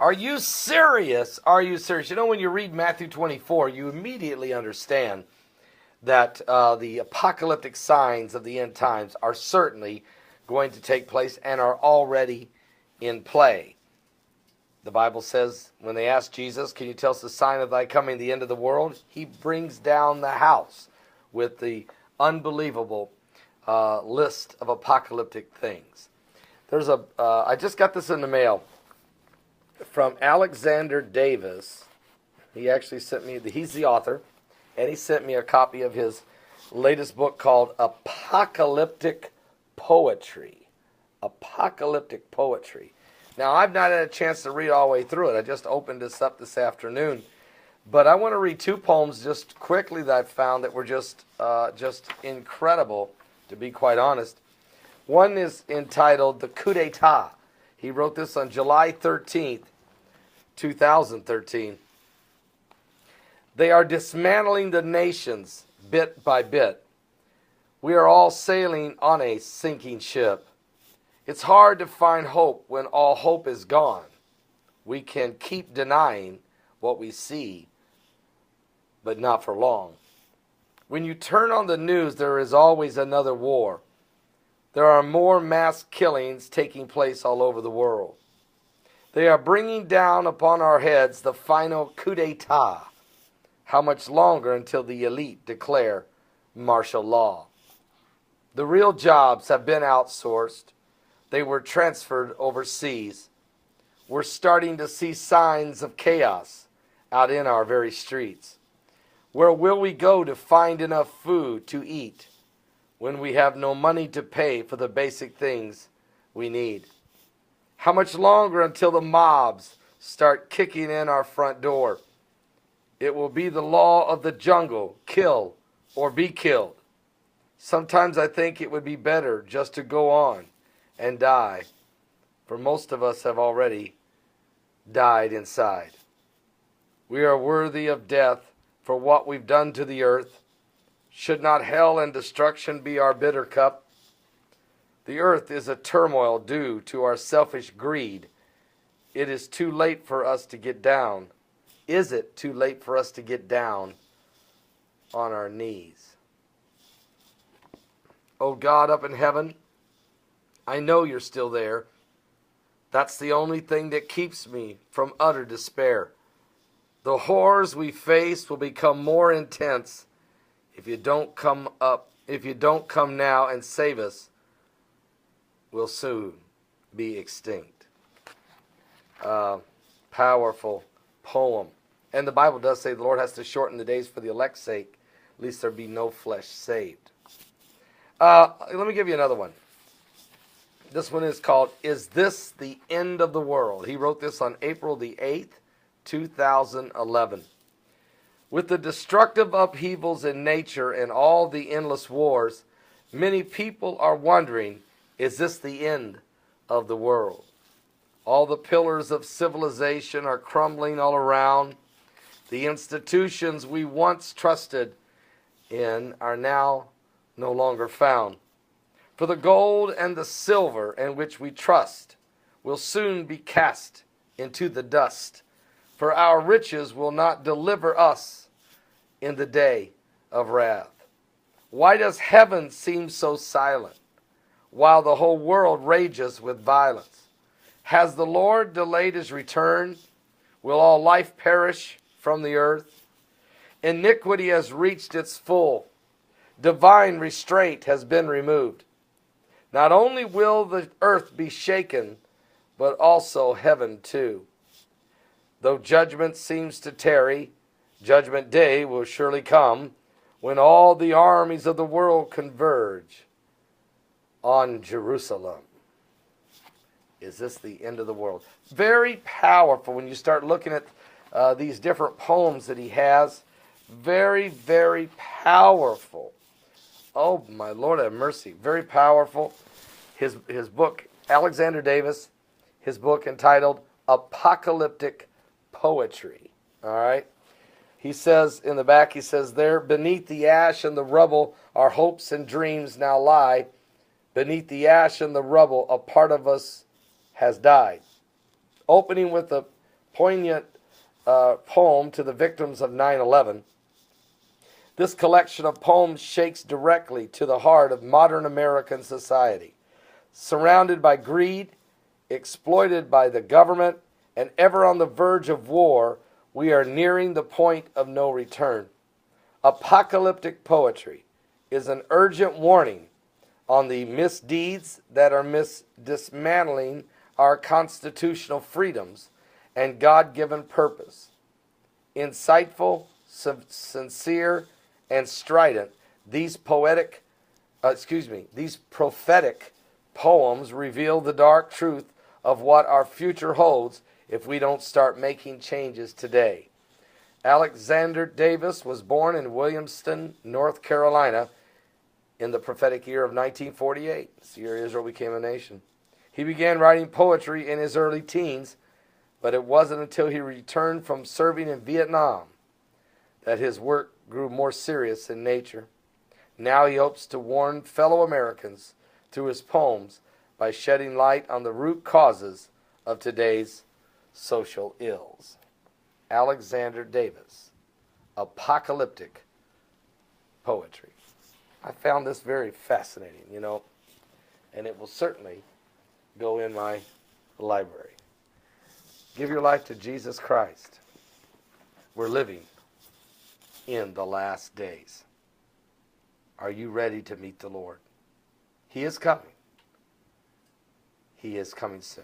Are you serious? Are you serious? You know, when you read Matthew 24, you immediately understand that the apocalyptic signs of the end times are certainly going to take place and are already in play. The Bible says, when they asked Jesus, can you tell us the sign of thy coming, the end of the world? He brings down the house with the unbelievable list of apocalyptic things. There's I just got this in the mail from Alexander Davis. He actually sent me, he's the author, and he sent me a copy of his latest book called Apocalyptic Poetry. Apocalyptic Poetry. Now, I've not had a chance to read all the way through it. I just opened this up this afternoon. But I want to read two poems just quickly that I found that were just incredible, to be quite honest. One is entitled The Coup d'etat. He wrote this on July 13th, 2013. They are dismantling the nations bit by bit. We are all sailing on a sinking ship. It's hard to find hope when all hope is gone. We can keep denying what we see, but not for long. When you turn on the news, there is always another war. There are more mass killings taking place all over the world. They are bringing down upon our heads the final coup d'etat. How much longer until the elite declare martial law? The real jobs have been outsourced. They were transferred overseas. We're starting to see signs of chaos out in our very streets. Where will we go to find enough food to eat when we have no money to pay for the basic things we need? How much longer until the mobs start kicking in our front door? It will be the law of the jungle, kill or be killed. Sometimes I think it would be better just to go on and die, for most of us have already died inside. We are worthy of death for what we've done to the earth. Should not hell and destruction be our bitter cup? The earth is a turmoil due to our selfish greed. It is too late for us to get down. Is it too late for us to get down on our knees? Oh God up in heaven, I know you're still there. That's the only thing that keeps me from utter despair. The horrors we face will become more intense if you don't come now and save us. We'll soon be extinct. Powerful poem. And the Bible does say the Lord has to shorten the days for the elect's sake, lest there be no flesh saved. Let me give you another one. This one is called, Is This the End of the World? He wrote this on April the 8th, 2011. With the destructive upheavals in nature and all the endless wars, many people are wondering, is this the end of the world? All the pillars of civilization are crumbling all around. The institutions we once trusted in are now no longer found. For the gold and the silver in which we trust will soon be cast into the dust. For our riches will not deliver us in the day of wrath. Why does heaven seem so silent while the whole world rages with violence? Has the Lord delayed his return? Will all life perish from the earth? Iniquity has reached its full. Divine restraint has been removed. Not only will the earth be shaken, but also heaven too. Though judgment seems to tarry, judgment day will surely come when all the armies of the world converge on Jerusalem. Is this the end of the world? Very powerful when you start looking at these different poems that he has. Very, very powerful. Oh, my Lord have mercy. Very powerful. His book, Alexander Davis, his book entitled Apocalyptic Poetry. All right? He says, in the back, he says, there beneath the ash and the rubble, our hopes and dreams now lie. Beneath the ash and the rubble, a part of us has died. Opening with a poignant poem to the victims of 9/11. This collection of poems shakes directly to the heart of modern American society. Surrounded by greed, exploited by the government, and ever on the verge of war, we are nearing the point of no return. Apocalyptic poetry is an urgent warning on the misdeeds that are dismantling our constitutional freedoms and God-given purpose. Insightful, sincere, and strident, these prophetic poems reveal the dark truth of what our future holds if we don't start making changes today. Alexander Davis was born in Williamston, North Carolina, in the prophetic year of 1948. It's the year Israel became a nation. He began writing poetry in his early teens, but it wasn't until he returned from serving in Vietnam that his work grew more serious in nature. Now he hopes to warn fellow Americans through his poems by shedding light on the root causes of today's social ills. Alexander Davis, Apocalyptic Poetry. I found this very fascinating, and it will certainly go in my library. Give your life to Jesus Christ. We're living in the last days. Are you ready to meet the Lord? He is coming. He is coming soon.